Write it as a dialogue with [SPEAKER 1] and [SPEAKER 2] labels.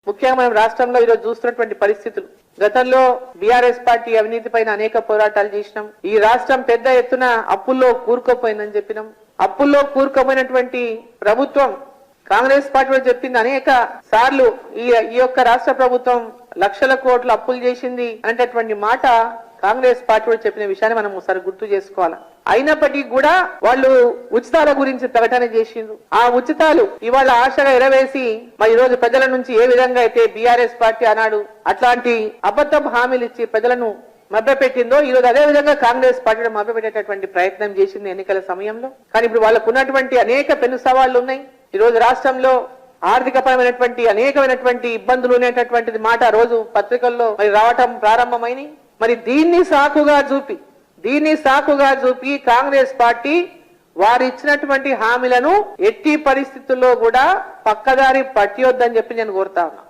[SPEAKER 1] ముఖ్యంగా మనం రాష్ట్రంలో ఈరోజు చూస్తున్నటువంటి పరిస్థితులు, గతంలో బీఆర్ఎస్ పార్టీ అవినీతి పైన అనేక పోరాటాలు చేసినాం. ఈ రాష్ట్రం పెద్ద ఎత్తున అప్పుల్లో కూరుకుపోయిందని చెప్పినాం. అప్పుల్లో కూరుకుపోయినటువంటి ప్రభుత్వం కాంగ్రెస్ పార్టీ చెప్పింది అనేక సార్లు ఈ యొక్క రాష్ట్ర ప్రభుత్వం లక్షల కోట్ల అప్పులు చేసింది అనేటటువంటి మాట కాంగ్రెస్ పార్టీ చెప్పిన విషయాన్ని మనం ఒకసారి గుర్తు చేసుకోవాలి. అయినప్పటికీ కూడా వాళ్ళు ఉచితాల గురించి ప్రకటన చేసిండ్రు. ఆ ఉచితాలు ఇవాళ ఆశగా ఎరవేసి మరి ఈ రోజు ప్రజల నుంచి ఏ విధంగా అయితే బీఆర్ఎస్ పార్టీ అన్నాడు అట్లాంటి అబద్ధపు హామీలు ఇచ్చి ప్రజలను మభ్యపెట్టిందో ఈ రోజు అదే విధంగా కాంగ్రెస్ పార్టీ మభ్యపెట్టేటటువంటి ప్రయత్నం చేసింది ఎన్నికల సమయంలో. కానీ ఇప్పుడు వాళ్ళకు ఉన్నటువంటి అనేక పెను సవాళ్లు ఉన్నాయి. ఈ రోజు రాష్ట్రంలో ఆర్థికపరమైనటువంటి అనేకమైనటువంటి ఇబ్బందులు అనేటటువంటిది మాట రోజు పత్రికల్లో మరి రావటం ప్రారంభమైంది. మరి దీన్ని సాకుగా చూపి కాంగ్రెస్ పార్టీ వారు ఇచ్చినటువంటి హామీలను ఎట్టి పరిస్థితుల్లో కూడా పక్కదారి పట్టియొద్దని చెప్పి నేను కోరుతా ఉన్నా.